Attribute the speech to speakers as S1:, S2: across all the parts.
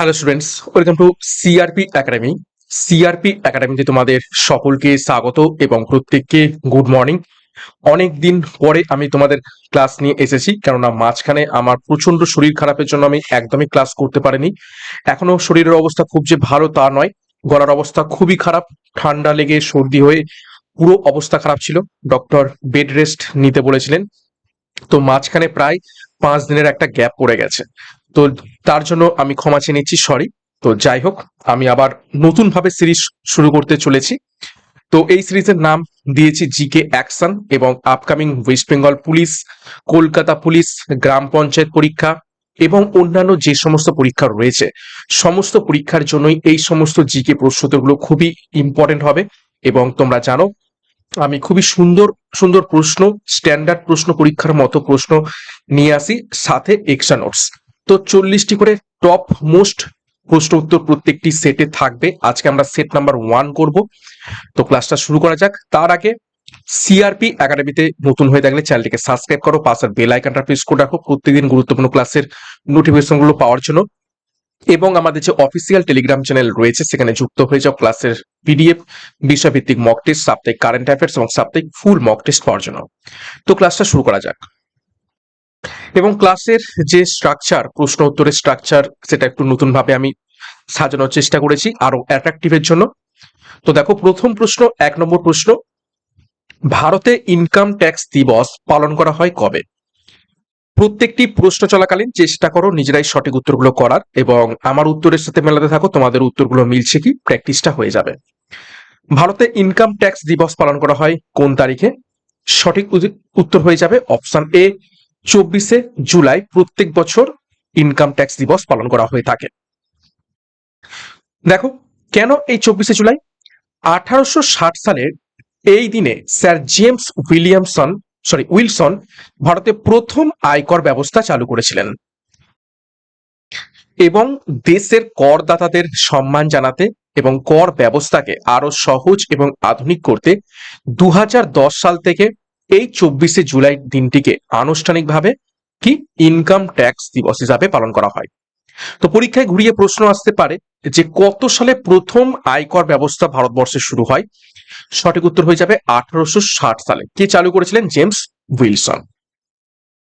S1: Hello students, welcome to CRP academy. CRP একাডেমিতে তোমাদের সকলকে স্বাগত এবং প্রত্যেককে গুড মর্নিং। অনেক দিন পরে আমি তোমাদের ক্লাস নিয়ে এসেছি, কেননা মাঝখানে আমার প্রচন্ড শরীর খারাপের জন্য আমি একদমই ক্লাস করতে পারিনি। এখনো শরীরের অবস্থা খুব যে ভালো তা নয়, গলার অবস্থা খুবই খারাপ, ঠান্ডা লেগে সর্দি হয়ে পুরো অবস্থা খারাপ ছিল। ডক্টর বেড রেস্ট নিতে বলেছিলেন, তো মাঝখানে প্রায় 5 দিনের একটা গ্যাপ পড়ে গেছে। তো তার জন্য আমি ক্ষমা চেয়ে নিচ্ছি, সরি। তো যাই হোক, আমি আবার নতুন ভাবে সিরিজ শুরু করতে চলেছি। তো এই সিরিজের নাম দিয়েছি জিকে অ্যাকশন, এবং upcoming West Bengal police, Kolkata police, গ্রাম পঞ্চায়েত পরীক্ষা এবং অন্যান্য যে সমস্ত পরীক্ষা রয়েছে সমস্ত পরীক্ষার জন্যই এই সমস্ত জিকে প্রশ্নোত্তরগুলো খুবই ইম্পর্টেন্ট হবে। এবং তোমরা জানো আমি খুবই সুন্দর সুন্দর প্রশ্ন, স্ট্যান্ডার্ড প্রশ্ন পরীক্ষার মতো প্রশ্ন নিয়ে আসি, সাথে এক্সট্রা নোটস। তো 40টি করে টপ মোস্ট প্রশ্ন উত্তর প্রত্যেকটি সেটে থাকবে। আজকে আমরা সেট নাম্বার 1 করব। তো ক্লাসটা শুরু করা যাক। তার আগে সিআরপি একাডেমিতে নতুন হয়ে থাকলে চ্যানেলটিকে সাবস্ক্রাইব করো, পাশের বেল আইকনটা প্রেস করে রাখো প্রত্যেকদিন গুরুত্বপূর্ণ ক্লাসের নোটিফিকেশনগুলো পাওয়ার জন্য। এবং আমাদের যে অফিসিয়াল টেলিগ্রাম চ্যানেল রয়েছে সেখানে যুক্ত হয়ে যাও ক্লাসের পিডিএফ, বিষয়ভিত্তিক মক টেস্ট, সাপ্তাহিক কারেন্ট অ্যাফেয়ার্স এবং সাপ্তাহিক ফুল মক টেস্ট পাওয়ার জন্য। তো ক্লাসটা শুরু করা যাক। এবং ক্লাসের যে স্ট্রাকচার, প্রশ্ন উত্তরের স্ট্রাকচার, সেটা একটু নতুন ভাবে আমি সাজানোর চেষ্টা করেছি আরো অ্যাট্রাকটিভের জন্য। তো দেখো, প্রথম প্রশ্ন, 1 নম্বর প্রশ্ন, ভারতে ইনকাম ট্যাক্স দিবস পালন করা হয় কবে? প্রত্যেকটি প্রশ্ন চলাকালীন চেষ্টা করো নিজেরাই সঠিক উত্তরগুলো করার, এবং আমার উত্তরের সাথে মেলাতে থাকো, তোমাদের উত্তরগুলো মিলছে কি, প্র্যাকটিসটা হয়ে যাবে। ভারতে ইনকাম ট্যাক্স দিবস পালন করা হয় কোন তারিখে? সঠিক উত্তর হয়ে যাবে অপশন এ, 24শে জুলাই। প্রত্যেক বছর ইনকাম ট্যাক্স দিবস পালন করা হয়ে থাকে। দেখো, কেন এই 24শে জুলাই? 1860 সালের এই দিনে স্যার জেমস উইলসন ভারতে প্রথম আয়কর ব্যবস্থা চালু করেছিলেন, এবং দেশের করদাতাদের সম্মান জানাতে এবং কর ব্যবস্থাকে আরো সহজ এবং আধুনিক করতে 2010 সাল থেকে এই 24শে জুলাই দিনটিকে আনুষ্ঠানিকভাবে কি ইনকাম ট্যাক্স দিবস হিসাবে পালন করা হয়। তো পরীক্ষায় ঘুরিয়ে প্রশ্ন আসতে পারে যে কত সালে প্রথম আয়কর ব্যবস্থা ভারতবর্ষে শুরু হয়? সঠিক উত্তর হয়ে যাবে 1860 সালে। কে চালু করেছিলেন? James Wilson.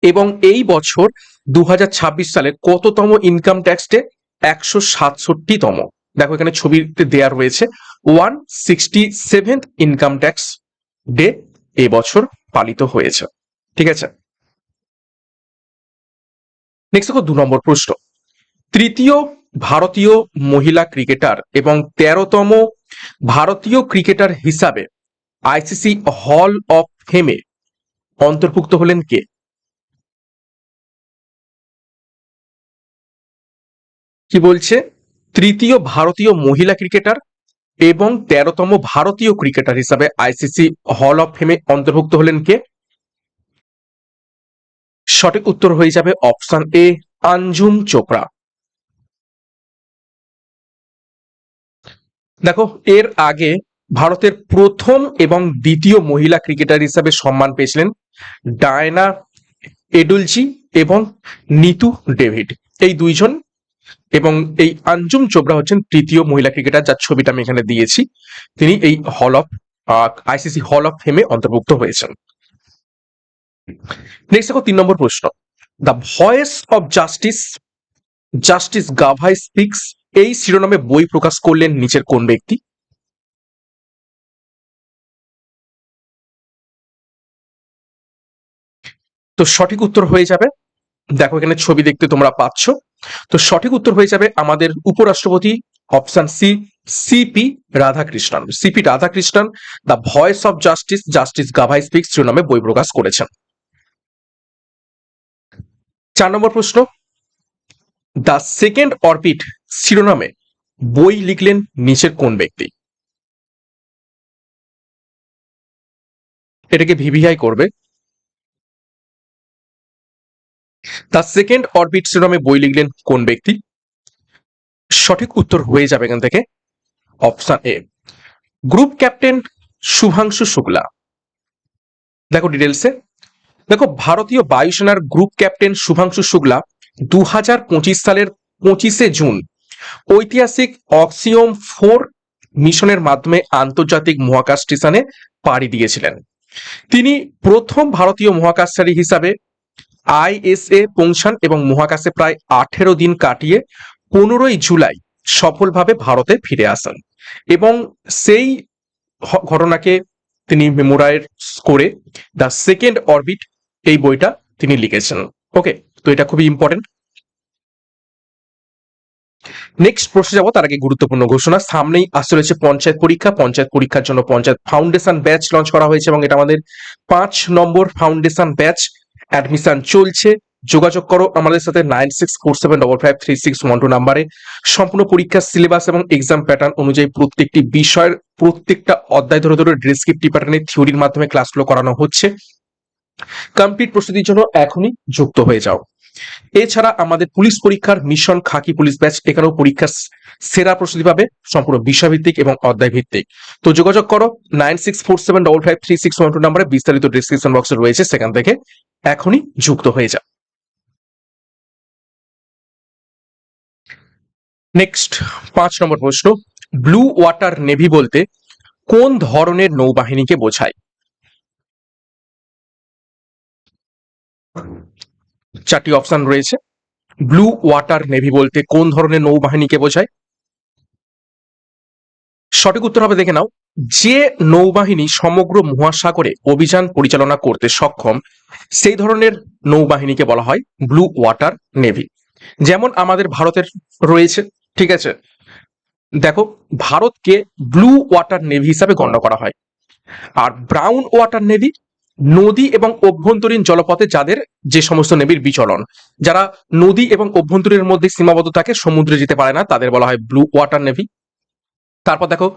S1: এবং এই বছর 2026 সালে কততম ইনকাম ট্যাক্স ডে? 167তম। দেখো এখানে ছবিতে দেয়া রয়েছে 167th ইনকাম ট্যাক্স ডে এবছর পালিত হয়েছে। ঠিক আছে, নেক্সট দেখো 2 নম্বর প্রশ্ন, তৃতীয় ভারতীয় মহিলা ক্রিকেটার এবং 13তম ভারতীয় ক্রিকেটার হিসাবে আইসিসি হল অফ ফেমে অন্তর্ভুক্ত হলেন কে? কি বলছে? তৃতীয় ভারতীয় মহিলা ক্রিকেটার এবং 13তম ভারতীয় ক্রিকেটার হিসাবে আইসিসি হল অফ ফেমে অন্তর্ভুক্ত হলেন কে? সঠিক উত্তর হয়ে যাবে অপশন এ, আঞ্জুম চোপড়া। দেখো, এর আগে ভারতের প্রথম এবং দ্বিতীয় মহিলা ক্রিকেটার হিসাবে সম্মান পেয়েছিলেন ডায়না এডুলজি এবং নিতু ডেভিড, এই দুইজন। এবং এই আঞ্জুম চোপড়া হচ্ছেন তৃতীয় মহিলা ক্রিকেটার, যার ছবিটা আমি এখানে দিয়েছি। তিনি এই আইসিসি হল অফ ফেমে অন্তর্ভুক্ত হয়েছেন। নেক্সট দেখো 3 নম্বর প্রশ্ন, the voice of justice, justice Gavai speaks, এই শিরোনামে বই প্রকাশ করলেন নিচের কোন ব্যক্তি? তো সঠিক উত্তর হয়ে যাবে, দেখো এখানে ছবি দেখতে তোমরা পাচ্ছ। তো সঠিক উত্তর হয়ে যাবে আমাদের উপরাষ্ট্রপতি, option C, CP Radhakrishnan. CP Radhakrishnan the voice of justice, justice Gavai speaks শিরোনামে বই প্রকাশ করেছেন। 4 নম্বর প্রশ্ন, দ্য সেকেন্ড অরবিট শিরোনামে বই লিখলেন নিচের কোন ব্যক্তি? এটাকে ভিভিআই করবে। দ্য সেকেন্ড অরবিট শিরোনামে বই লিখলেন কোন ব্যক্তি? সঠিক উত্তর হয়ে যাবে এখান থেকে option A, group captain Shubhanshu Shukla. দেখো ডিটেলসে, দেখো ভারতীয় বায়ুসেনার গ্রুপ ক্যাপ্টেন শুভাংশু শুক্লা 2025 সালের 25শে জুন ঐতিহাসিক অক্সিওম 4 মিশনের মাধ্যমে আন্তর্জাতিক মহাকাশ স্টেশনে পাড়ি দিয়েছিলেন। তিনি প্রথম ভারতীয় মহাকাশচারী হিসাবে আইএসএ পৌঁছান এবং মহাকাশে প্রায় 18 দিন কাটিয়ে 15 জুলাই সফলভাবে ভারতে ফিরে আসেন এবং সেই ঘটনাকে তিনি মেমোরাইজ করে দ্য সেকেন্ড অরবিট এই বইটা তিনি লিখেছেন। ওকে, তো এটা খুবই ইম্পর্টেন্ট। নেক্সট প্রশ্নে যাবো তার আগে গুরুত্বপূর্ণ ঘোষণা। সামনেই আসতে চলেছে পঞ্চায়েত পরীক্ষা। পঞ্চায়েত পরীক্ষার জন্য পঞ্চায়েত ফাউন্ডেশন ব্যাচ লঞ্চ করা হয়েছে এবং এটা আমাদের 5 নম্বর ফাউন্ডেশন ব্যাচ। অ্যাডমিশন চলছে, যোগাযোগ করো আমাদের সাথে 9647553612 নাম্বারে। সম্পূর্ণ পরীক্ষার সিলেবাস এবং এক্সাম প্যাটার্ন অনুযায়ী প্রত্যেকটি বিষয়ের প্রত্যেকটা অধ্যায় ধরে ধরে ডেসক্রিপটিভ প্যাটার্নে থিওরির মাধ্যমে ক্লাসগুলো করানো হচ্ছে। কমপ্লিট প্রস্তুতির জন্য এখনই যুক্ত হয়ে যাও। এছাড়া আমাদের পুলিশ পরীক্ষার মিশন খাকি পুলিশ ব্যাচ, এখানেও পরীক্ষার সেরা প্রস্তুতি পাবে, সম্পূর্ণ বিষয়ভিত্তিক এবং অধ্যায় ভিত্তিক। তো যোগাযোগ করো 9647553612 নাম্বারে, বিস্তারিত ডিসক্রিপশন বক্সে রয়েছে, সেখান থেকে এখনই যুক্ত হয়ে যাও। নেক্সট 5 নম্বর প্রশ্ন, ব্লু ওয়াটার নেভি বলতে কোন ধরনের নৌবাহিনীকে বোঝায়? চারটি অপশন রয়েছে। ব্লু ওয়াটার নেভি বলতে কোন ধরনের নৌবাহিনীকে বোঝায়? সঠিক উত্তর হবে, দেখে নাও, যে নৌবাহিনী সমগ্র মহাসাগরে অভিযান পরিচালনা করতে সক্ষম সেই ধরনের নৌবাহিনীকে বলা হয় ব্লু ওয়াটার নেভি। যেমন আমাদের ভারতের রয়েছে, ঠিক আছে, দেখো ভারতকে ব্লু ওয়াটার নেভি হিসাবে গণ্য করা হয়। আর ব্রাউন ওয়াটার নেভি নদী এবং অভ্যন্তরীণ জলপথে যাদের যে সমস্ত নেভির বিচরণ, যারা নদী এবং অভ্যন্তরীণের মধ্যে সীমাবদ্ধ থাকে, সমুদ্রে যেতে পারে না, তাদের বলা হয় ব্লু ওয়াটার নেভি। তারপর দেখো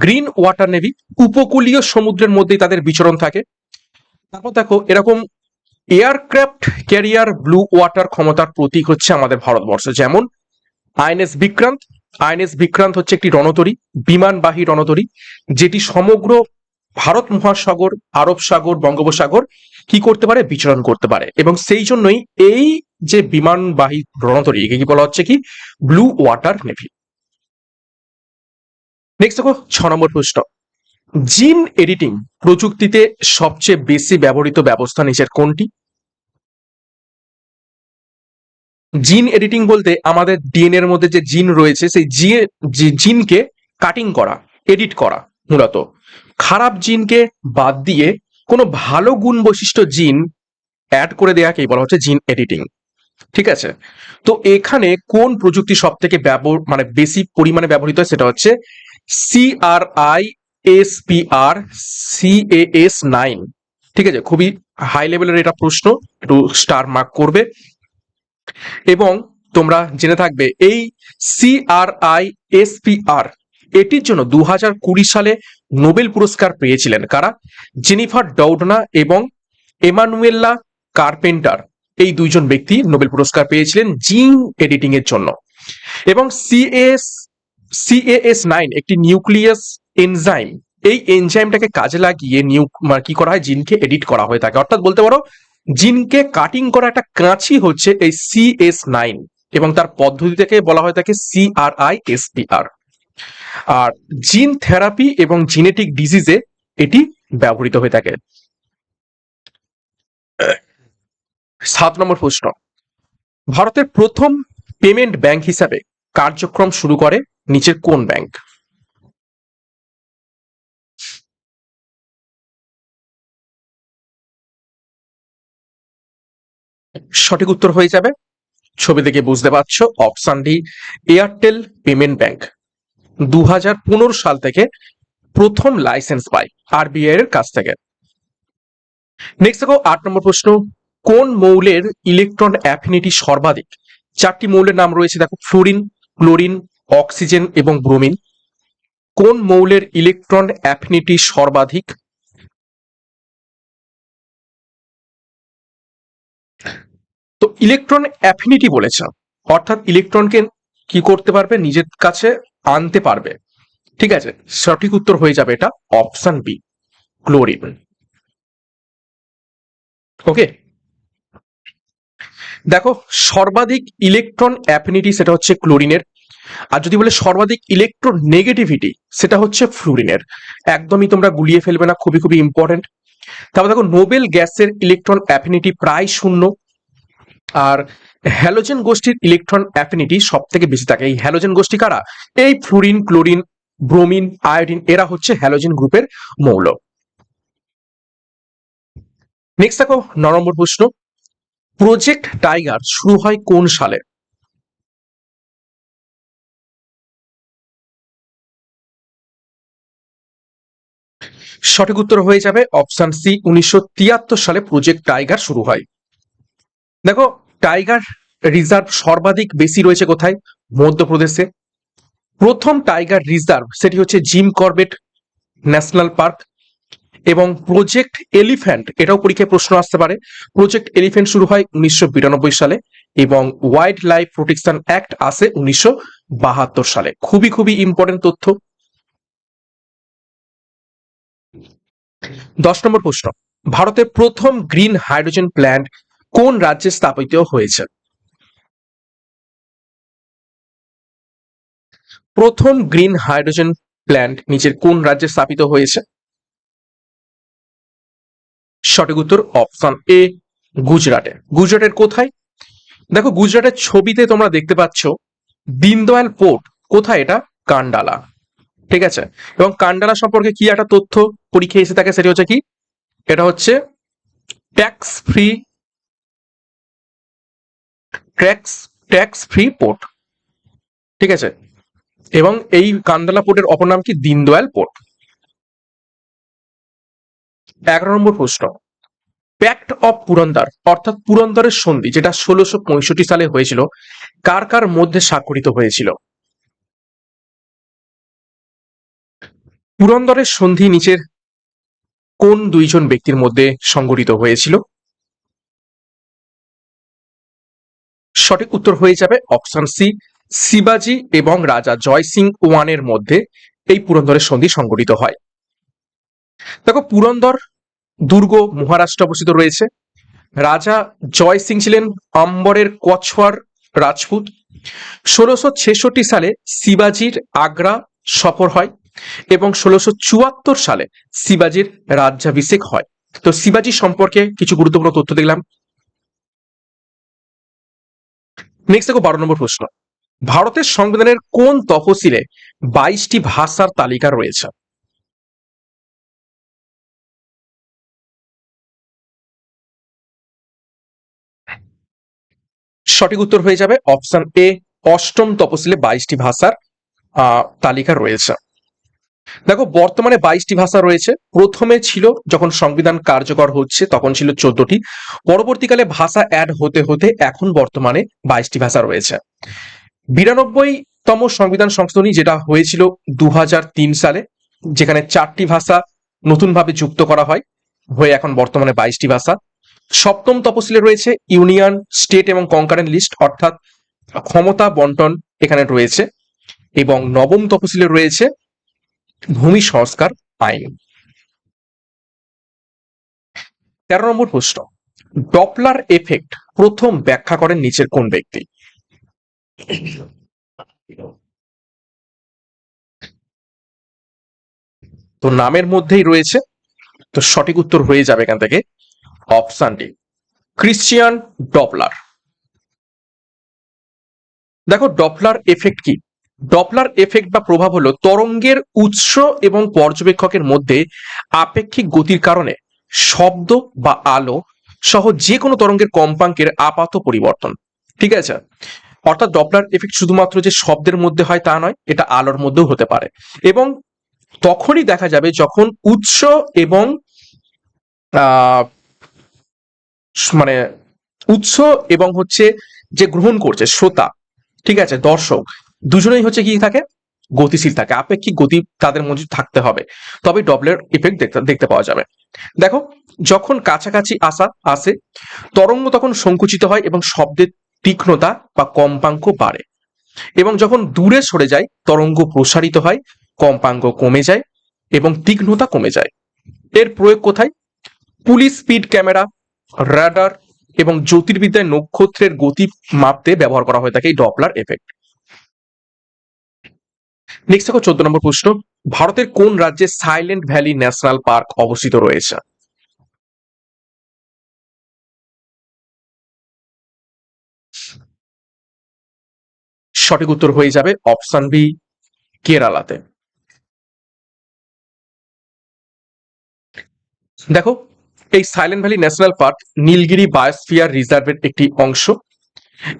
S1: গ্রিন ওয়াটার নেভি, উপকূলীয় সমুদ্রের মধ্যেই তাদের বিচরণ থাকে। তারপর দেখো এরকম এয়ারক্রাফট ক্যারিয়ার ব্লু ওয়াটার ক্ষমতার প্রতীক হচ্ছে আমাদের ভারতবর্ষ, যেমন আইএনএস বিক্রান্ত। আইএনএস বিক্রান্ত হচ্ছে একটি রণতরী, বিমানবাহী রণতরী, যেটি সমগ্র ভারত মহাসাগর, আরব সাগর, বঙ্গোপসাগর কি করতে পারে, বিচরণ করতে পারে, এবং সেই জন্যই এই যে বিমানবাহী রণতরী একে কি বলা হচ্ছে কি, ব্লু ওয়াটার নেভি। নেক্সট দেখো 6 নম্বর প্রশ্ন, জিন এডিটিং প্রযুক্তিতে সবচেয়ে বেশি ব্যবহৃত ব্যবস্থা নিচের কোনটি? জিন এডিটিং বলতে আমাদের ডিএনএ এর মধ্যে যে জিন রয়েছে সেই জিনকে কাটিং করা, এডিট করা, মূলত খারাপ জিনকে বাদ দিয়ে কোনো ভালো গুণ বৈশিষ্ট্য জিন অ্যাড করে দেওয়াকেই বলা হচ্ছে জিন এডিটিং, ঠিক আছে। তো এখানে কোন প্রযুক্তি সব থেকে মানে বেশি পরিমাণে ব্যবহৃত হয়, সেটা হচ্ছে CRISPR-Cas9, ঠিক আছে, খুবই হাই লেভেলের এটা প্রশ্ন, একটু স্টার মার্ক করবে। এবং তোমরা জেনে থাকবে এই CRISPR এটির জন্য 2020 সালে নোবেল পুরস্কার পেয়েছিলেন কারা? জেনিফার ডাউডনা এবং এমানুয়েলা কার্পেন্টার, এই দুইজন ব্যক্তি নোবেল পুরস্কার পেয়েছিলেন জিন এডিটিং এর জন্য। এবং CAS9 একটি নিউক্লিয়াস এনজাইম, এই এনজাইমটাকে কাজে লাগিয়ে কি করা হয়, জিনকে এডিট করা হয়ে থাকে। অর্থাৎ বলতে পারো জিনকে কাটিং করা একটা কাঁচি হচ্ছে এই CS9, এবং তার পদ্ধতিটাকে বলা হয় থাকে CRISPR। আর জিন থেরাপি এবং জিনেটিক ডিজিজে এটি ব্যবহৃত হয়ে থাকে। 7 নম্বর প্রশ্ন, ভারতের প্রথম পেমেন্ট ব্যাংক হিসাবে কার্যক্রম শুরু করে নিচের কোন ব্যাংক? সঠিক উত্তর হয়ে যাবে, ছবি দেখে বুঝতে পারছো, option D Airtel payment bank 2015 সাল থেকে প্রথম লাইসেন্স পায় আরবিআই এর কাছ থেকে। নেক্সট দেখো 8 নম্বর প্রশ্ন, কোন মৌলের ইলেকট্রন অ্যাফিনিটি সর্বাধিক? 4টি মৌলের নাম রয়েছে, দেখো ফ্লোরিন, ক্লোরিন, অক্সিজেন এবং ব্রোমিন। কোন মৌলের ইলেকট্রন অ্যাফিনিটি সর্বাধিক? তো ইলেকট্রন অ্যাফিনিটি বলেছে, অর্থাৎ ইলেকট্রনকে কি করতে পারবে, নিজের কাছে আনতে পারবে, ঠিক আছে। সঠিক উত্তর হয়ে যাবে এটা অপশন বি, ক্লোরিন। ওকে, দেখো সর্বাধিক ইলেকট্রন অ্যাফিনিটি সেটা হচ্ছে ক্লোরিনের, আর যদি বলে সর্বাধিক ইলেকট্রোনেগেটিভিটি, সেটা হচ্ছে ফ্লুরিনের। একদমই তোমরা গুলিয়ে ফেলবে না, খুবই খুবই ইম্পর্টেন্ট। তারপর দেখো নোবেল গ্যাসের ইলেকট্রন অ্যাফিনিটি প্রায় শূন্য। আর হ্যালোজেন গোষ্ঠীর ইলেকট্রন অ্যাফিনিটি সব থেকে বেশি থাকে। এই হ্যালোজেন গোষ্ঠী কারা? এই ফ্লুরিন, ক্লোরিন, ব্রোমিন, আয়োডিন, এরা হচ্ছে হ্যালোজেন গ্রুপের মৌল। নেক্সট দেখো 9 নম্বর প্রশ্ন, প্রজেক্ট টাইগার শুরু হয় কোন সালে? সঠিক উত্তর হয়ে যাবে অপশন সি, 1973 সালে প্রজেক্ট টাইগার শুরু হয়। দেখো টাইগার রিজার্ভ সর্বাধিক বেশি রয়েছে কোথায়? মধ্যপ্রদেশে। প্রথম টাইগার রিজার্ভ সেটি হচ্ছে জিম করবেট ন্যাশনাল পার্ক। এবং প্রজেক্ট এলিফ্যান্ট, এটাও পরীক্ষায় প্রশ্ন আসতে পারে। প্রজেক্ট এলিফ্যান্ট শুরু হয় 1992 সালে এবং ওয়াইল্ড লাইফ প্রোটেকশন অ্যাক্ট আসে 1972 সালে। খুবই খুবই ইম্পর্টেন্ট তথ্য। 10 নম্বর প্রশ্ন, ভারতের প্রথম গ্রিন হাইড্রোজেন প্ল্যান্ট কোন রাজ্যে স্থাপিত হয়েছে? প্রথম গ্রিন হাইড্রোজেন প্ল্যান্ট নিচের কোন রাজ্যে স্থাপিত হয়েছে? সঠিক উত্তর অপশন এ, গুজরাটে। গুজরাটের কোথায়? দেখো গুজরাটের ছবিতে তোমরা দেখতে পাচ্ছ দীনদয়াল পোর্ট, কোথায় এটা? কান্ডালা। ঠিক আছে। এবং কান্ডালা সম্পর্কে কি একটা তথ্য পরীক্ষায় এসে থাকে, সেটা হচ্ছে কি, এটা হচ্ছে tax free, tax tax free port. ঠিক আছে। এবং এই কান্ডালা পোর্টের অপর নাম কি? দীনদয়াল পোর্ট। 11 নম্বর প্রশ্ন, প্যাক্ট অফ পুরন্দর অর্থাৎ পুরন্দরের সন্ধি, যেটা 1665 সালে হয়েছিল, কার কার মধ্যে স্বাক্ষরিত হয়েছিল? পুরন্দরের সন্ধি নিচের কোন দুইজন ব্যক্তির মধ্যে সংগঠিত হয়েছিল? সঠিক উত্তর হয়ে যাবে অপশন সি, শিবাজি এবং রাজা জয় সিং ওয়ানের মধ্যে এই পুরন্দরের সন্ধি সংগঠিত হয়। দেখো পুরন্দর দুর্গ মহারাষ্ট্রে অবস্থিত রয়েছে। রাজা জয় সিং ছিলেন আম্বরের কছওয়ার রাজপুত। 1666 সালে শিবাজির আগ্রা সফর হয় এবং 1674 সালে শিবাজির রাজ্যাভিষেক হয়। তো শিবাজি সম্পর্কে কিছু গুরুত্বপূর্ণ তথ্য দেখলাম। নেক্সট দেখো 12 নম্বর প্রশ্ন, ভারতের সংবিধানের কোন তফসিলে 22টি ভাষার তালিকা রয়েছে? সঠিক উত্তর হয়ে যাবে অপশন এ, অষ্টম তফসিলে 22টি ভাষার তালিকা রয়েছে। দেখো বর্তমানে 22টি ভাষা রয়েছে। প্রথমে ছিল যখন সংবিধান কার্যকর হচ্ছে তখন ছিল 14টি। পরবর্তীকালে ভাষা অ্যাড হতে হতে এখন বর্তমানে 22টি ভাষা রয়েছে। 92তম সংবিধান সংশোধনী যেটা হয়েছিল 2003 সালে, যেখানে 4টি ভাষা নতুনভাবে যুক্ত করা হয়, হয়ে এখন বর্তমানে 22টি ভাষা। সপ্তম তফসিলে রয়েছে ইউনিয়ন, স্টেট এবং কনকারেন্ট লিস্ট, অর্থাৎ ক্ষমতা বন্টন এখানে রয়েছে। এবং নবম তফসিলে রয়েছে ভূমি সংস্কার আইন। 13 নম্বর প্রশ্ন, ডপলার এফেক্ট প্রথম ব্যাখ্যা করেন নিচের কোন ব্যক্তি? তো নামের মধ্যেই রয়েছে। তো সঠিক উত্তর হয়ে যাবে এখান থেকে অপশন ডি, ক্রিশ্চিয়ান ডপলার। দেখো ডপলার এফেক্ট কি? ডপলার এফেক্ট বা প্রভাব হলো তরঙ্গের উৎস এবং পর্যবেক্ষকের মধ্যে আপেক্ষিক গতির কারণে শব্দ বা আলো সহ যে কোনো তরঙ্গের কম্পাঙ্কের আপাত পরিবর্তন। ঠিক আছে। অর্থাৎ ডপলার এফেক্ট শুধুমাত্র যে শব্দের মধ্যে হয় তা নয়, এটা আলোর মধ্যেও হতে পারে। এবং তখনই দেখা যাবে যখন উৎস এবং আহ মানে উৎস এবং হচ্ছে যে গ্রহণ করছে শ্রোতা, ঠিক আছে, দর্শক, দুজনেই হচ্ছে কি থাকে? গতিশীল থাকে। আপেক্ষিক গতি তাদের মধ্যে থাকতে হবে, তবে ডপলার ইফেক্ট দেখতে দেখতে পাওয়া যাবে। দেখো যখন কাছাকাছি আসে তরঙ্গ তখন সংকুচিত হয় এবং শব্দের তীক্ষ্ণতা বা কম্পাঙ্ক বাড়ে। এবং যখন দূরে সরে যায় তরঙ্গ প্রসারিত হয়, কম্পাঙ্ক কমে যায় এবং তীক্ষ্ণতা কমে যায়। এর প্রয়োগ কোথায়? পুলিশ স্পিড ক্যামেরা, রাডার এবং জ্যোতির্বিদ্যায় নক্ষত্রের গতি মাপতে ব্যবহার করা হয়ে থাকে এই ডপলার এফেক্ট। নেক্সট দেখো 14 নম্বর প্রশ্ন, ভারতের কোন রাজ্যে সাইলেন্ট ভ্যালি ন্যাশনাল পার্ক অবস্থিত রয়েছে? সঠিক উত্তর হয়ে যাবে অপশন বি, কেরালাতে। দেখো, এই Silent Valley National Park Nilgiri biosphere রিজার্ভের একটি অংশ।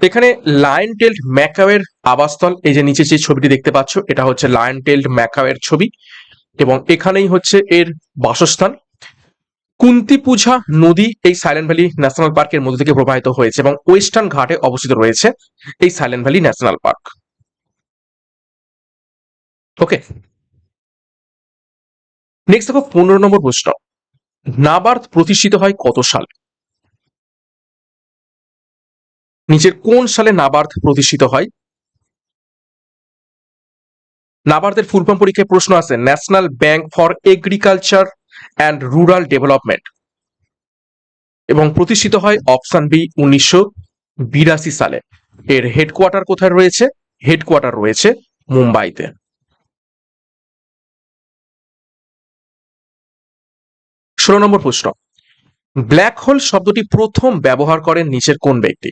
S1: এখানে লায়ন টেল্ড ম্যাকাওয়ের আবাসস্থল, এই যে নিচে যে ছবিটি দেখতে পাচ্ছ এটা হচ্ছে লায়ন টেল্ড ম্যাকাওয়ের ছবি, এবং এখানেই হচ্ছে এর বাসস্থান। কুন্তি পূজা নদী এই সাইলেন্ট ভ্যালি ন্যাশনাল পার্কের মধ্যে থেকে প্রবাহিত হয়েছে এবং ওয়েস্টার্ন ঘাটে অবস্থিত রয়েছে এই সাইলেন্ট ভ্যালি ন্যাশনাল পার্ক। ওকে, নেক্সট দেখো 15 নম্বর প্রশ্ন, নাবার্ড প্রতিষ্ঠিত হয় কত সালে? নিচের কোন সালে নাবার্ড প্রতিষ্ঠিত হয়? নাবার্ডের ফুল ফর্ম পরীক্ষায় প্রশ্ন আছে, national bank for agriculture and rural development, এবং প্রতিষ্ঠিত হয় অপশন বি 1982 সালে। এর হেডকোয়ার্টার কোথায় রয়েছে? হেডকোয়ার্টার রয়েছে মুম্বাইতে। 16 নম্বর প্রশ্ন, ব্ল্যাক হোল শব্দটি প্রথম ব্যবহার করেন নিচের কোন ব্যক্তি?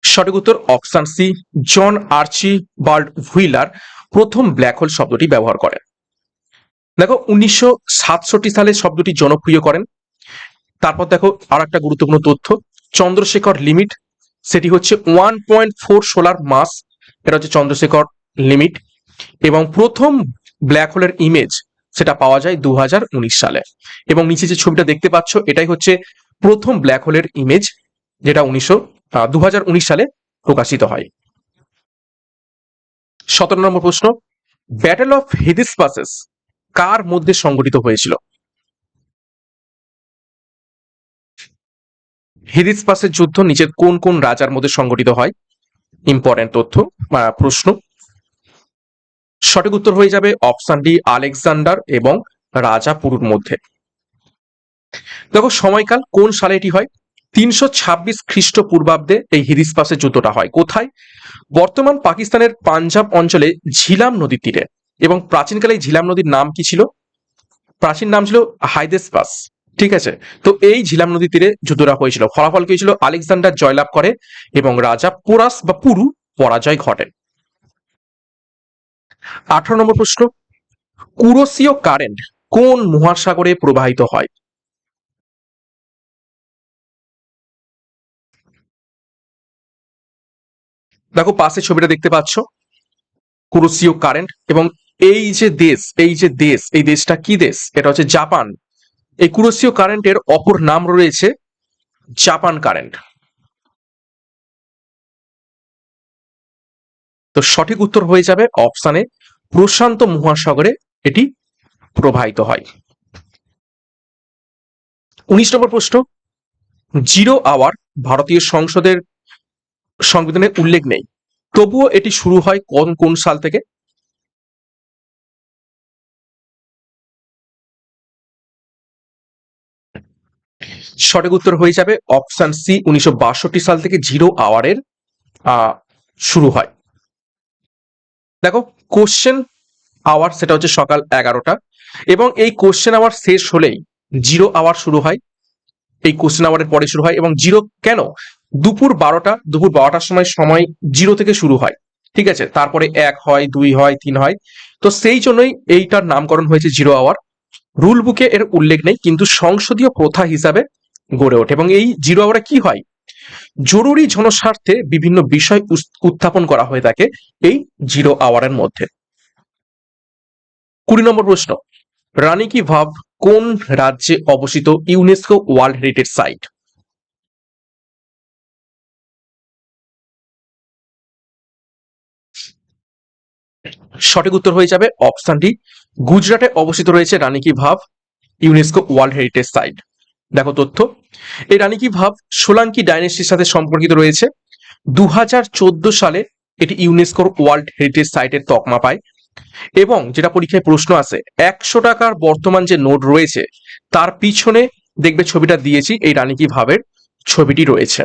S1: সঠিক উত্তর অপশন সি, জন আর্চিবাল্ড হুইলার প্রথম ব্ল্যাক হোল শব্দটি ব্যবহার করেন। দেখো, 1967 সালে শব্দটি জনপ্রিয় করেন। তারপর দেখো আর একটা গুরুত্বপূর্ণ তথ্য, চন্দ্রশেখর লিমিট, সেটি হচ্ছে 1.4 সোলার মাস, এটা হচ্ছে চন্দ্রশেখর লিমিট। এবং প্রথম ব্ল্যাক হোলের ইমেজ সেটা পাওয়া যায় 2019 সালে, এবং নিচে যে ছবিটা দেখতে পাচ্ছ এটাই হচ্ছে প্রথম ব্ল্যাক হোলের ইমেজ, যেটা 2019 সালে প্রকাশিত হয়। 17 নম্বর প্রশ্ন, ব্যাটেল অফ হিডিসপাসেস কার মধ্যে সংঘটিত হয়েছিল? হিডিসপাসের যুদ্ধ নিচের কোন কোন রাজার মধ্যে সংঘটিত হয়? ইম্পর্টেন্ট তথ্য প্রশ্ন। সঠিক উত্তর হয়ে যাবে অপশন ডি, আলেকজান্ডার এবং রাজা পুরুর মধ্যে। দেখো, সময়কাল কোন সালে এটি হয়? 326 খ্রিস্টপূর্বাব্দে এই হিডিসপাসের যুদ্ধটা হয়। কোথায়? বর্তমান পাকিস্তানের পাঞ্জাব অঞ্চলে ঝিলাম নদীর তীরে। এবং প্রাচীনকালে এই ঝিলাম নদীর নাম কি ছিল? প্রাচীন নাম ছিল হাইদেসপাস। ঠিক আছে, তো এই ঝিলাম নদীর তীরে যুদ্ধটা হয়েছিল। ফলাফল কি হয়েছিল? আলেকজান্ডার জয়লাভ করে এবং রাজা পোরাস বা পুরু পরাজয় ঘটে। 18 নম্বর প্রশ্ন, কুরোসীয় কারেন্ট কোন মহাসাগরে প্রবাহিত হয়? দেখো, পাশে ছবিটা দেখতে পাচ্ছ, কুরোসীয় কারেন্ট, এবং এই দেশটা কি দেশ? এটা হচ্ছে জাপান। এই কুরোসীয় কারেন্টের অপর নাম রয়েছে জাপান কারেন্ট। তো সঠিক উত্তর হয়ে যাবে অপশানে প্রশান্ত মহাসাগরে এটি প্রবাহিত হয়। 19 নম্বর প্রশ্ন, জিরো আওয়ার ভারতীয় সংসদের সংবিধানে উল্লেখ নেই, তবুও এটি শুরু হয় কোন কোন সাল থেকে? সঠিক উত্তর হয়ে যাবে অপশন সি, 1962 সাল থেকে জিরো আওয়ারের শুরু হয়। দেখো, কোশ্চেন আওয়ার সেটা হচ্ছে সকাল 11টা, এবং এই কোশ্চেন আওয়ার শেষ হলেই জিরো আওয়ার শুরু হয়। এই কোশ্চেন আওয়ারের পরে শুরু হয়, এবং জিরো কেন? দুপুর 12টার সময় জিরো থেকে শুরু হয়। ঠিক আছে, তারপরে 1 হয়, 2 হয়, 3 হয়। তো সেই জন্যই এইটার নামকরণ হয়েছে জিরো আওয়ার। রুল বুকে এর উল্লেখ নেই, কিন্তু সংসদীয় প্রথা হিসাবে গড়ে ওঠে। এবং এই জিরো আওয়ারে কি হয়? জরুরি জনস্বার্থে বিভিন্ন বিষয় উত্থাপন করা হয়ে থাকে এই জিরো আওয়ারের মধ্যে। 20 নম্বর প্রশ্ন, রানী কি ভাভ কোন রাজ্যে অবস্থিত ইউনেস্কো ওয়ার্ল্ড হেরিটেজ সাইট? সঠিক উত্তর হয়ে যাবে অপশন ডি, গুজরাটে অবস্থিত রয়েছে রানী কি ভাভ ইউনেস্কো ওয়ার্ল্ড হেরিটেজ সাইট। দেখো তথ্য, এই রানী কি ভাভ সোলাঙ্কি ডাইনেস্টির সাথে সম্পর্কিত রয়েছে। 2014 সালে এটি ইউনেস্কোর ওয়ার্ল্ড হেরিটেজ সাইটের তকমা পায়। এবং যেটা পরীক্ষায় প্রশ্ন আছে, 100 টাকার বর্তমান যে নোট রয়েছে তার পিছনে দেখবে ছবিটা দিয়েছি এই রানী কি ভাভের ছবিটি রয়েছে?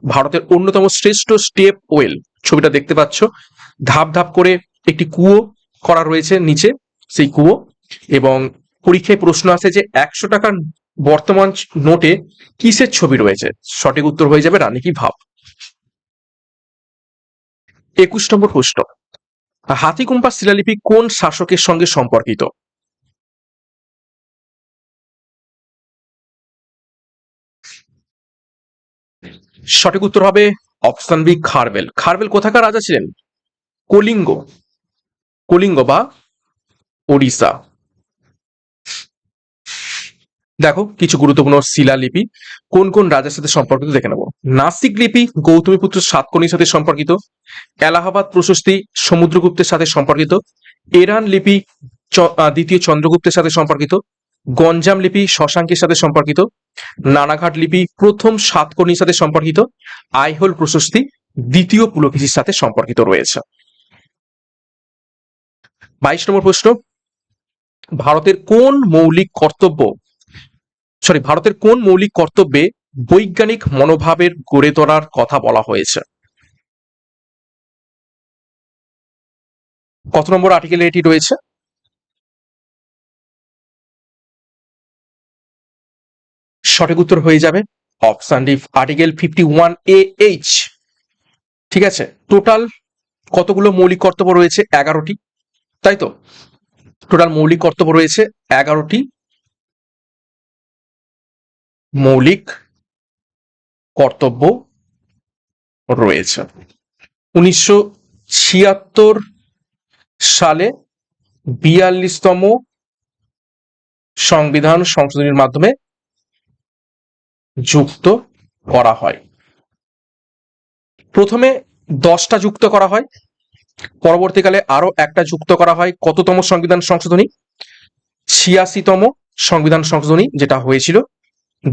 S1: ভারতের অন্যতম শ্রেষ্ঠ স্টেপ ওয়েল, ছবিটা দেখতে পাচ্ছ, ধাপ ধাপ করে একটি কুয়ো করা রয়েছে নিচে, সেই কুয়ো। এবং পরীক্ষায় প্রশ্ন আছে যে 100 টাকার বর্তমান নোটে কিসের ছবি রয়েছে? সঠিক উত্তর হয়ে যাবে রানী কি ভাব। 21 নম্বর প্রশ্ন, হাতিগুম্পা শিলালিপি কোন শাসকের সঙ্গে সম্পর্কিত? সঠিক উত্তর হবে অপশন বি, খারবেল। খারবেল কোথাকার রাজা ছিলেন? কলিঙ্গ, কলিঙ্গ বা ওড়িশা। দেখো কিছু গুরুত্বপূর্ণ শিলালিপি কোন কোন রাজার সাথে সম্পর্কিত দেখে নেব। নাসিক লিপি গৌতমীপুত্র সাতকর্ণীর সাথে সম্পর্কিত। এলাহাবাদ প্রশস্তি সমুদ্রগুপ্তের সাথে সম্পর্কিত। এরান লিপি দ্বিতীয় চন্দ্রগুপ্তের সাথে সম্পর্কিত। গঞ্জাম লিপি শশাঙ্কের সাথে সম্পর্কিত। নানাঘাট লিপি প্রথম সাতকর্ণীর সাথে সম্পর্কিত। আইহোল প্রশস্তি দ্বিতীয় পুলকেশীর সাথে সম্পর্কিত রয়েছে। 22 নম্বর প্রশ্ন, ভারতের কোন মৌলিক কর্তব্য ভারতের কোন মৌলিক কর্তব্যে বৈজ্ঞানিক মনোভাবের গড়ে তোলার কথা বলা হয়েছে? কত নম্বর আর্টিকেলে এটি রয়েছে? সঠিক উত্তর হয়ে যাবে অপশন ডি, আর্টিকেল 51A(H)। ঠিক আছে, টোটাল কতগুলো মৌলিক কর্তব্য রয়েছে? 11টি, তাই তো? টোটাল মৌলিক কর্তব্য রয়েছে 11টি মৌলিক কর্তব্য রয়েছে। 1976 সালে 42তম সংবিধান সংশোধনীর মাধ্যমে যুক্ত করা হয়। প্রথমে 10টা যুক্ত করা হয়, পরবর্তীকালে আরো একটা যুক্ত করা হয়। কততম সংবিধান সংশোধনী? 86তম সংবিধান সংশোধনী, যেটা হয়েছিল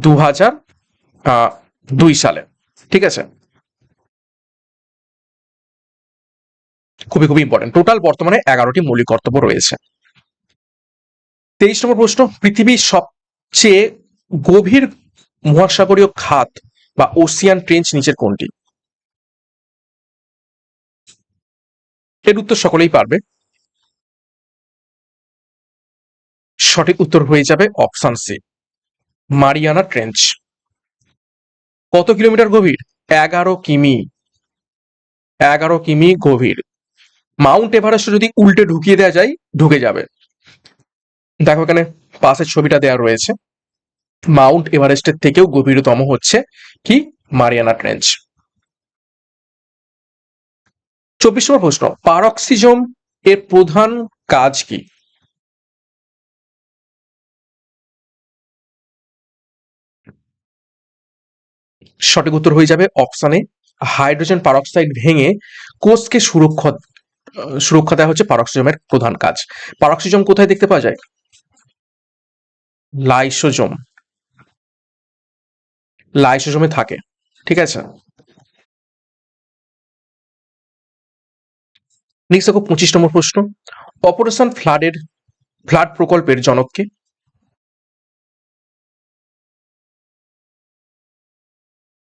S1: 2002 সালে। ঠিক আছে, খুবই খুবই ইম্পর্টেন্ট। টোটাল বর্তমানে 11টি মৌলিক কর্তব্য রয়েছে। 23 নম্বর প্রশ্ন, পৃথিবীর সবচেয়ে গভীর মহাসাগরীয় খাত বা ওশিয়ান ট্রেঞ্চ নিচের কোনটি? এর উত্তর সকলেই পারবে। সঠিক উত্তর হয়ে যাবে অপশন সি, মারিয়ানা ট্রেঞ্চ। কত কিলোমিটার গভীর? 11 কিমি। 11 কিমি গভীর। মাউন্ট এভারেস্ট যদি উল্টে ঢুকিয়ে দেওয়া যায়, ঢুকে যাবে। দেখো এখানে পাশের ছবিটা দেওয়া রয়েছে। মাউন্ট এভারেস্টের থেকেও গভীরতম হচ্ছে কি? Mariana trench. 24 নম্বর প্রশ্ন, পারক্সিজম এর প্রধান কাজ কি? সঠিক উত্তর হয়ে যাবে অপশন এ, হাইড্রোজেন পারক্সাইড ভেঙে কোষকে সুরক্ষা দেওয়া হচ্ছে পারক্সিজমের প্রধান কাজ। পারক্সিজম কোথায় দেখতে পাওয়া যায়? লাইসোজোম, লাইসোজোমে থাকে। ঠিক আছে, নেক্সট দেখো 25 নম্বর প্রশ্ন, অপারেশন ফ্লাড প্রকল্পের জনক কে?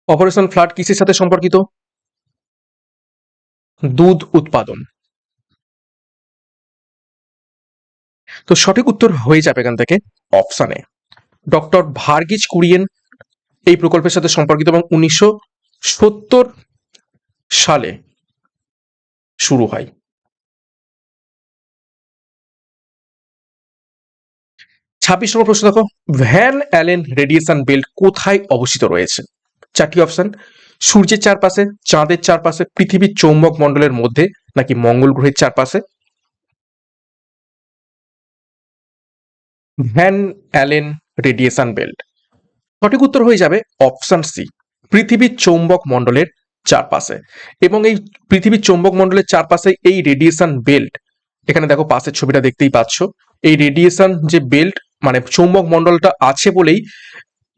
S1: অপারেশন ফ্লাড কিসের সাথে সম্পর্কিত? দুধ উৎপাদন। তো সঠিক উত্তর হয়ে যাবে এখান থেকে অপশন এ, ডক্টর ভার্গিজ কুরিয়েন এই প্রকল্পের সাথে সম্পর্কিত এবং 1970 সালে শুরু হয়। 26 নম্বর প্রশ্ন দেখো, ভ্যান অ্যালেন রেডিয়েশন বেল্ট কোথায় অবস্থিত রয়েছে? 4টি অপশন, সূর্যের চারপাশে, চাঁদের চারপাশে, পৃথিবীর চৌম্বক মণ্ডলের মধ্যে, নাকি মঙ্গল গ্রহের চারপাশে? Van Allen radiation belt. সঠিক উত্তর হয়ে যাবে অপশন সি, পৃথিবীর চৌম্বক মণ্ডলের চারপাশে। এবং এই পৃথিবীর চৌম্বক মণ্ডলের চারপাশে এই রেডিয়েশন বেল্ট, এখানে দেখো পাশের ছবিটা দেখতেই পাচ্ছ, এই রেডিয়েশন যে বেল্ট মানে চৌম্বক মণ্ডলটা আছে বলেই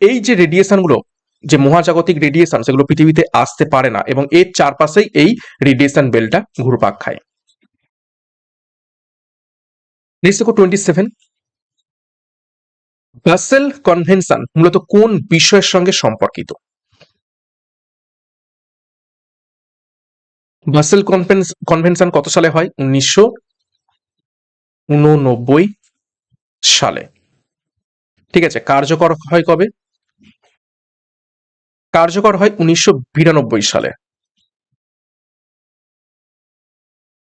S1: এই যে রেডিয়েশন গুলো, যে মহাজাগতিক রেডিয়েশন, সেগুলো পৃথিবীতে আসতে পারে না এবং এর চারপাশেই এই রেডিয়েশন বেল্টটা ঘুরপাক খায়। নেক্সট দেখো 27, বাসেল কনভেনশন মূলত কোন বিষয়ের সঙ্গে সম্পর্কিত? বাসেল কনভেনশন কত সালে হয়? 1989 সালে। ঠিক আছে, কার্যকর হয় কবে? কার্যকর হয় 1992 সালে।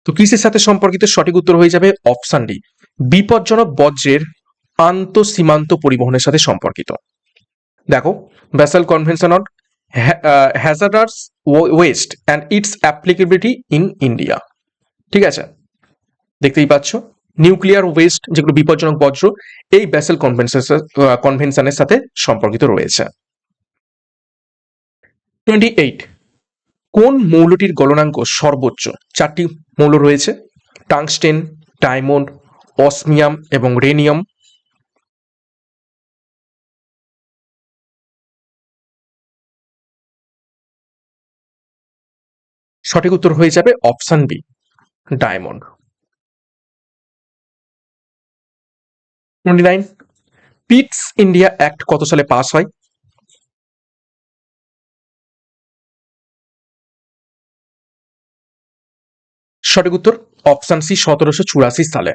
S1: তো কিসের সাথে সম্পর্কিত? সঠিক উত্তর হয়ে যাবে অপশন ডি, বিপজ্জনক বজ্রের আন্তঃসীমান্ত পরিবহনের সাথে সম্পর্কিত। দেখো, basal convention on hazardous West and it's applicability in India. ঠিক আছে, দেখতেই পাচ্ছ নিউক্লিয়ার ওয়েস্ট যেগুলো বিপজ্জনক বজ্র, এই ব্যাসেল কনভেনশনের সাথে সম্পর্কিত রয়েছে। 28, কোন মৌলটির গলনাঙ্ক সর্বোচ্চ? চারটি মৌল রয়েছে, টাংস্টেন, ডায়মন্ড, অসমিয়াম এবং রেনিয়াম। সঠিক উত্তর হয়ে যাবে option B, diamond. 29, Pitt's India act কত সালে পাস হয়? সঠিক উত্তর অপশন সি, 1784 সালে।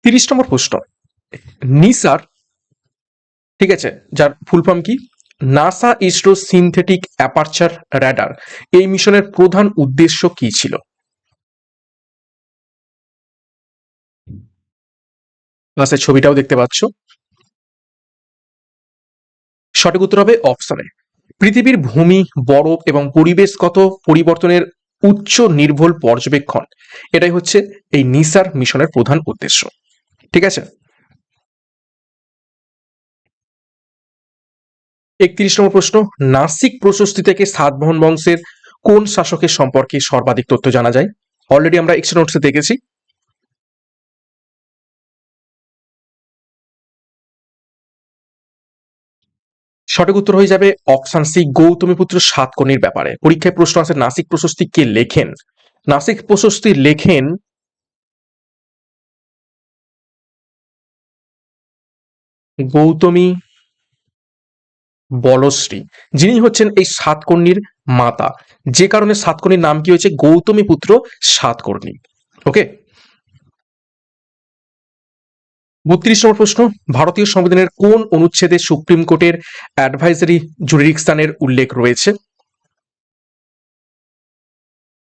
S1: 30 নম্বর প্রশ্ন, নিসার, ঠিক আছে, যার ফুল ফর্ম কি? NASA ISRO synthetic aperture radar, এই মিশনের প্রধান উদ্দেশ্য কি ছিল? ক্লাসের ছবিটাও দেখতে পাচ্ছ। সঠিক উত্তর হবে অপশন এ, পৃথিবীর ভূমি, বরফ এবং পরিবেশগত পরিবর্তনের উচ্চ নির্ভুল পর্যবেক্ষণ, এটাই হচ্ছে এই নিসার মিশনের প্রধান উদ্দেশ্য। ঠিক আছে, 31 নম্বর প্রশ্ন, নাসিক প্রশস্তি থেকে সাতবাহন বংশের কোন শাসকের সম্পর্কে সর্বাধিক তথ্য জানা যায়? অলরেডি আমরা এক্সট্রা নোটসে দেখেছি। সঠিক উত্তর হয়ে যাবে অপশন সি, গৌতমীপুত্র সাতকর্ণীর ব্যাপারে। পরীক্ষায় প্রশ্ন আছে নাসিক প্রশস্তি কে লেখেন? নাসিক প্রশস্তি লেখেন গৌতমী বলশ্রী, যিনি হচ্ছেন এই সাতকর্ণীর মাতা, যে কারণে সাতকর্ণীর নাম কি হয়েছে? গৌতমীপুত্র সাতকর্ণী। ওকে, 32 নম্বর প্রশ্ন, ভারতীয় সংবিধানের কোন অনুচ্ছেদে সুপ্রিম কোর্টের অ্যাডভাইজারি জুরিডিকশনের উল্লেখ রয়েছে?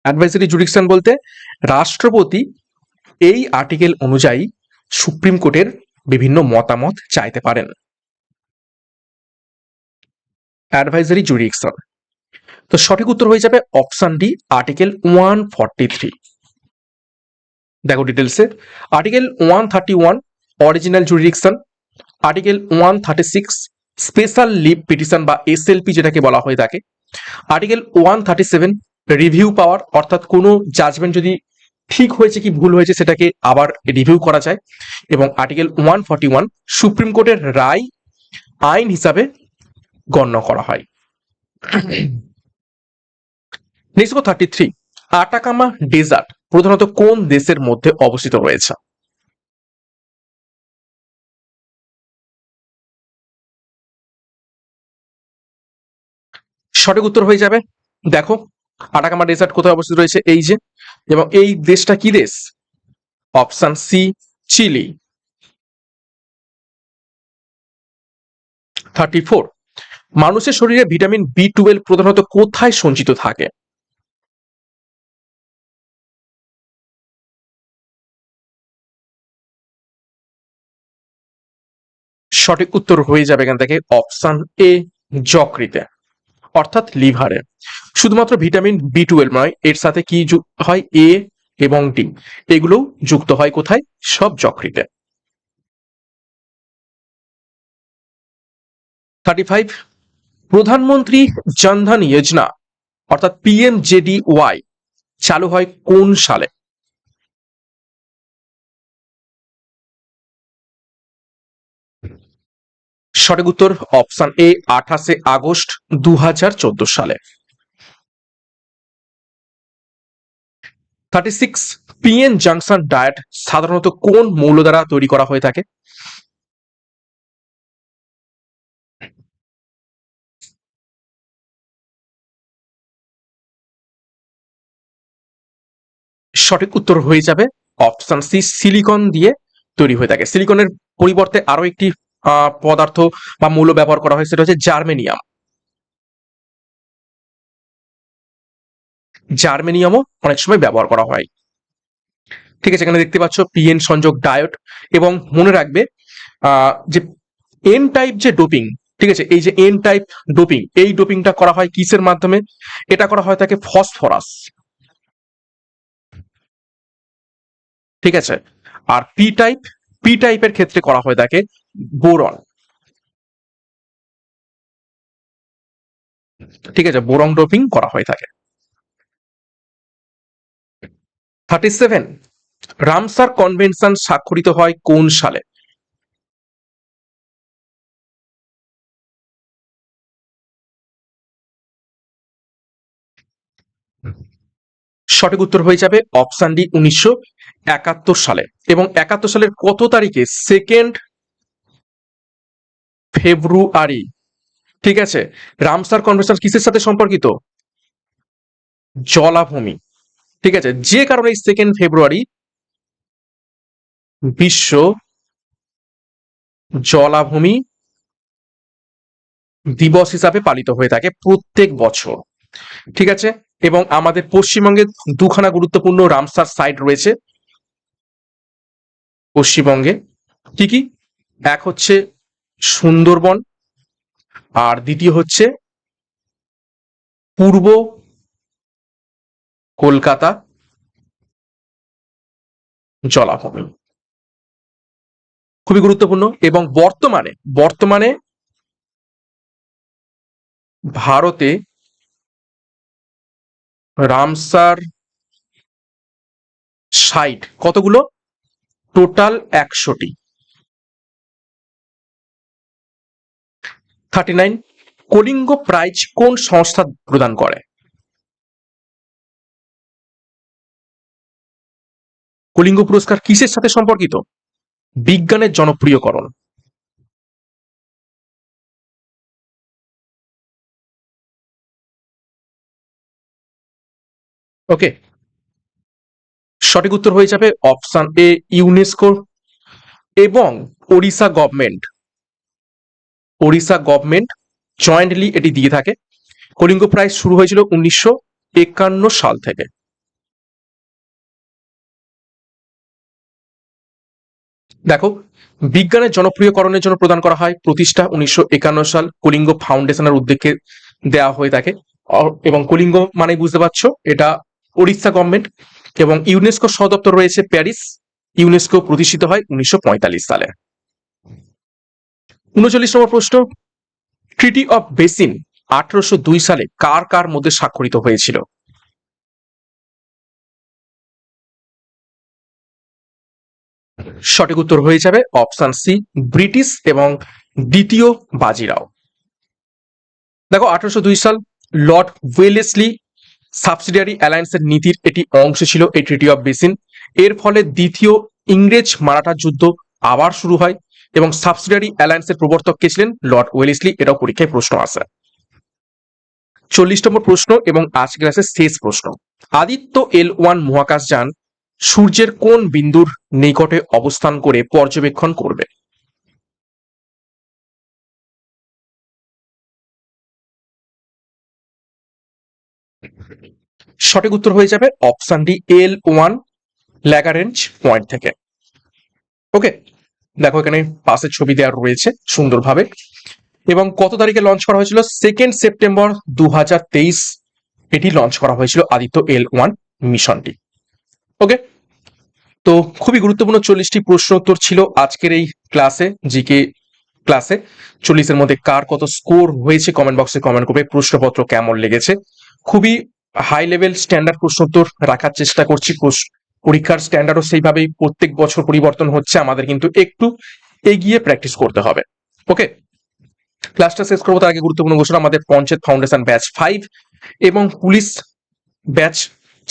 S1: অ্যাডভাইজারি জুরিডিকশন বলতে রাষ্ট্রপতি এই আর্টিকেল অনুযায়ী সুপ্রিম কোর্টের বিভিন্ন মতামত চাইতে পারেন। অ্যাডভাইজারি জুরিডিকশন, তো সঠিক উত্তর হয়ে যাবে অপশন ডি, আর্টিকেল 143। দেখো ডিটেলসে, article 131 original jurisdiction, article 136 special leave petition বা এসএলপি যেটাকে বলা হয়ে থাকে, আর্টিকেল 137 রিভিউ পাওয়ার, অর্থাৎ কোনো জাজমেন্ট যদি ঠিক হয়েছে কি ভুল হয়েছে সেটাকে আবার রিভিউ করা যায়, এবং আর্টিকেল 141 সুপ্রিম কোর্টের রায় আইন হিসাবে গণ্য করা হয়। নেক্সট 33, আটাকামা ডেজার্ট প্রধানত কোন দেশের মধ্যে অবস্থিত রয়েছে? সঠিক উত্তর হয়ে যাবে, দেখো, আটাকামা ডেজার্ট কোথায় অবস্থিত রয়েছে? এই যে, এবং এই দেশটা কি দেশ? Option C, chilli. 34, মানুষের শরীরে ভিটামিন বি 12 প্রধানত কোথায় সঞ্চিত থাকে? সঠিক উত্তর হয়ে যাবে এখান থেকে অপশন এ, যকৃতে, অর্থাৎ লিভারে। শুধুমাত্র ভিটামিন বি 12 নয়, এর সাথে কি যুক্ত হয়? এ এবং ডি, এগুলোও যুক্ত হয় কোথায়? সব যকৃতে। 35, প্রধানমন্ত্রী জনধন যোজনা অর্থাৎ পিএমজেডিওয়াই চালু হয় কোন সালে? সঠিক উত্তর অপশন এ, 28 আগস্ট 2014 সালে। 36, পিএন জাংশন ডায়েট সাধারণত কোন মৌল দ্বারা তৈরি করা হয়ে থাকে? সঠিক উত্তর হয়ে যাবে অপশন সি, সিলিকন দিয়ে তৈরি হয়ে থাকে। সিলিকনের পরিবর্তে আরো একটি পদার্থ বা মৌল ব্যবহার করা হয়, সেটা হচ্ছে জার্মেনিয়াম। জার্মেনিয়ামও অনেক সময় ব্যবহার করা হয়। ঠিক আছে, এখানে দেখতে পাচ্ছ পিএন সংযোগ ডায়োড। এবং মনে রাখবে যে এন টাইপ যে ডোপিং, ঠিক আছে, এই যে এন টাইপ ডোপিং, এই ডোপিংটা করা হয় কিসের মাধ্যমে? এটা করা হয় থাকে ফসফরাস। ঠিক আছে, আর পি টাইপের ক্ষেত্রে করা হয় থাকে বোরন। ঠিক আছে, বোরন ডোপিং করা হয়ে থাকে। 37, রামসার কনভেনশন স্বাক্ষরিত হয় কোন সালে? সঠিক উত্তর হয়ে যাবে অপশন ডি, 1971 সালে। এবং 71 সালের কত তারিখে? 2 ফেব্রুয়ারি। ঠিক আছে, রামসার কনভেনশন কিসের সাথে সম্পর্কিত? জলাভূমি। ঠিক আছে, যে কারণে 2 ফেব্রুয়ারি বিশ্ব জলাভূমি দিবস হিসাবে পালিত হয়ে থাকে প্রত্যেক বছর। ঠিক আছে, এবং আমাদের পশ্চিমবঙ্গে দুখানা গুরুত্বপূর্ণ রামসার সাইট রয়েছে পশ্চিমবঙ্গে। কি কি? এক হচ্ছে সুন্দরবন, আর দ্বিতীয় হচ্ছে পূর্ব কলকাতা জলাভূমি। খুবই গুরুত্বপূর্ণ। এবং বর্তমানে ভারতে রামসার সাইট কতগুলো? টোটাল 100টি। 39, কলিঙ্গ প্রাইজ কোন সংস্থা প্রদান করে? কলিঙ্গ পুরস্কার কিসের সাথে সম্পর্কিত? বিজ্ঞানের জনপ্রিয়করণ। ওকে, সঠিক উত্তর হয়ে যাবে অপশন এ, ইউনেস্কো এবং ওড়িশা গভর্নমেন্ট জয়েন্টলি এটি দিয়ে থাকে। কলিঙ্গ প্রাইজ শুরু হয়েছিল 1951 সাল থেকে। দেখো, বিজ্ঞানের জনপ্রিয়করণের জন্য প্রদান করা হয়, প্রতিষ্ঠা 1951 সাল, কলিঙ্গ ফাউন্ডেশনের উদ্যোগে দেওয়া হয়ে থাকে। এবং কলিঙ্গ মানে বুঝতে পারছো, এটা ওড়িশা গভর্নমেন্ট। এবং ইউনেস্কো সদপ্তর রয়েছে প্যারিস। ইউনেস্কো প্রতিষ্ঠিত হয় 1945 সালে। 39 নম্বর প্রশ্ন, ট্রিটি অফ বেসিন 1802 সালে কার কার মধ্যে স্বাক্ষরিত হয়েছিল? সঠিক উত্তর হয়ে যাবে অপশন সি, ব্রিটিশ এবং দ্বিতীয় বাজিরাও। দেখো, 1802 সাল, লর্ড ওয়েলেসলি সাবসিডিয়ারি অ্যালায়েন্সের নীতির এটি অংশ ছিল এই ট্রিটি অফ বেসিন। এর ফলে দ্বিতীয় ইংরেজ মারাঠা যুদ্ধ আবার শুরু হয় এবং সাবসিডিয়ারি অ্যালায়েন্সের প্রবর্তক কে ছিলেন? Lord Wellesley. এটাও পরীক্ষায় প্রশ্ন আসে। 40 নম্বর প্রশ্ন এবং আজকের ক্লাসের শেষ প্রশ্ন, আদিত্য L1 মহাকাশযান সূর্যের কোন বিন্দুর নিকটে অবস্থান করে পর্যবেক্ষণ করবে? সঠিক উত্তর হয়ে যাবে অপশন ডি, L1 ল্যাগারেঞ্জ পয়েন্ট থেকে। ওকে, দেখো এখানে পাশের ছবি দেওয়া রয়েছে সুন্দরভাবে। এবং কত তারিখে লঞ্চ করা হয়েছিল? 2 সেপ্টেম্বর 2023 এটি লঞ্চ করা হয়েছিল আদিত্য L1 মিশনটি। ওকে, তো খুবই গুরুত্বপূর্ণ 40টি প্রশ্ন উত্তর ছিল আজকের এই ক্লাসে, জিকে ক্লাসে। 40-এর মধ্যে কার কত স্কোর হয়েছে কমেন্ট বক্সে কমেন্ট করবে। প্রশ্নপত্র কেমন লেগেছে? খুবই হাই লেভেল স্ট্যান্ডার্ড প্রশ্ন উত্তর রাখার চেষ্টা করছি। পরীক্ষার স্ট্যান্ডার্ডও সেইভাবেই প্রত্যেক বছর পরিবর্তন হচ্ছে, আমাদের কিন্তু একটু এগিয়ে প্র্যাকটিস করতে হবে। ওকে, ক্লাসটা শেষ করবো তার আগে গুরুত্বপূর্ণ ঘোষণা, আমাদের পঞ্চায়েত ফাউন্ডেশন ব্যাচ 5 এবং পুলিশ ব্যাচ,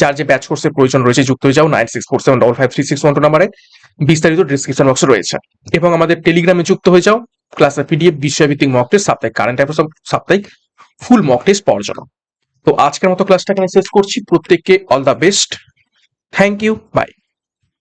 S1: যার যে ব্যাচ কোর্সের প্রয়োজন রয়েছে যুক্ত হয়ে যাও 9647553612 নাম্বারে, বিস্তারিত ডিসক্রিপশন বক্সে রয়েছে। এবং আমাদের টেলিগ্রামে যুক্ত হয়ে যাও ক্লাসের পিডিএফ, বিষয়ভিত্তিক মক টেস্ট, সাপ্তাহিক কারেন্ট অ্যাফেয়ার্স, সাপ্তাহিক ফুল মক টেস্ট পাওয়ার জন্য। তো আজকের মতো ক্লাসটা এখানে শেষ করছি। প্রত্যেককে all the best. Thank you, by.